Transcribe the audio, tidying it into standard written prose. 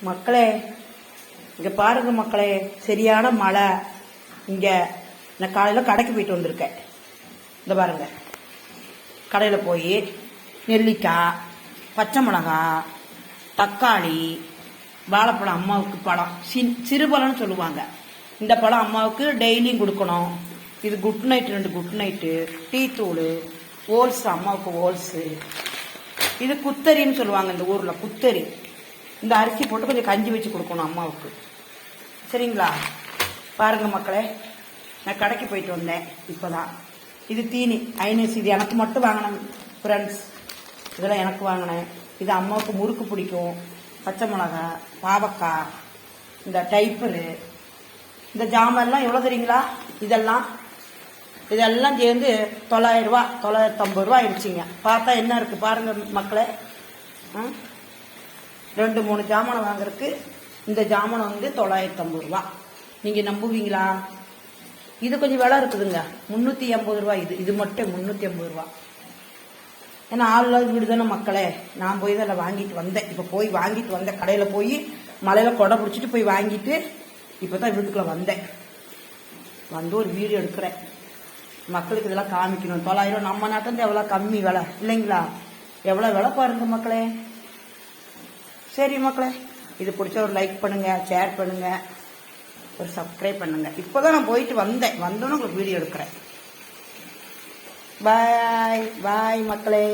மக்களே இங்க பாருங்க மக்களே, சரியான மழை. இங்க நான் காலையில கடைக்கு போயிட்டு வந்திருக்கேன். இந்த பாருங்க, கடையில போய் நெல்லிக்காய், பச்சை மிளகாய், தக்காளி, வாழைப்பழம், அம்மாவுக்கு பழம் சிறு பழம்னு சொல்லுவாங்க. இந்த பழம் அம்மாவுக்கு டெய்லியும் கொடுக்கணும். இது good night, 2 good night, tea தூள், ஓல்ஸ், அம்மாவுக்கு ஓல்ஸு. இது குத்தரின்னு சொல்லுவாங்க இந்த ஊர்ல, குத்தரி. இந்த அரிசி போட்டு கொஞ்சம் கஞ்சி வச்சு கொடுக்கணும் அம்மாவுக்கு, சரிங்களா? பாருங்க மக்களே, நான் கடைக்கு போயிட்டு வந்தேன் இப்போதான். இது தீனி ஐநூறு, இது எனக்கு மட்டும் வாங்கினேன் ஃப்ரெண்ட்ஸ். இதெல்லாம் எனக்கு வாங்கினேன். இது அம்மாவுக்கு முறுக்கு பிடிக்கும். பச்சை மிளகாய், பாவக்காய், இந்த டைப்பரு, இந்த ஜாமெல்லாம் எவ்வளோ தெரியுங்களா? இதெல்லாம் சேர்ந்து 900 ரூபா, 950 ரூபா ஆயிடுச்சிங்க. பார்த்தா என்ன இருக்கு பாருங்க மக்களே. 2-3 ஜாமான் வாங்குறதுக்கு இந்த ஜாமான் வந்து 950 ரூபா. நீங்க நம்புவீங்களா? இது கொஞ்சம் விலை இருக்குதுங்க, 380 ரூபா. இது மட்டும் 380 ரூபா. ஏன்னா ஆள் வீடு தானே மக்களே. நான் போய் தான் வாங்கிட்டு வந்தேன். இப்போ போய் வாங்கிட்டு வந்தேன், கடையில் போய் மலையில கொடை பிடிச்சிட்டு போய் வாங்கிட்டு இப்போதான் வீட்டுக்குள்ள வந்தேன். வந்து ஒரு வீடியோ எடுக்கிறேன், மக்களுக்கு இதெல்லாம் காமிக்கணும். 900 நம்ம நாட்டில் எவ்வளோ கம்மி விலை இல்லைங்களா? எவ்வளோ விலை பாருங்க மக்களே. சரி மக்களே, இது பிடிச்ச ஒரு லைக் பண்ணுங்க, ஷேர் பண்ணுங்க, ஒரு சப்ஸ்கிரைப் பண்ணுங்க. இப்போதான் நான் போயிட்டு வந்தோன்னு உங்களுக்கு வீடியோ எடுக்கிறேன். பாய் பாய் மக்களே.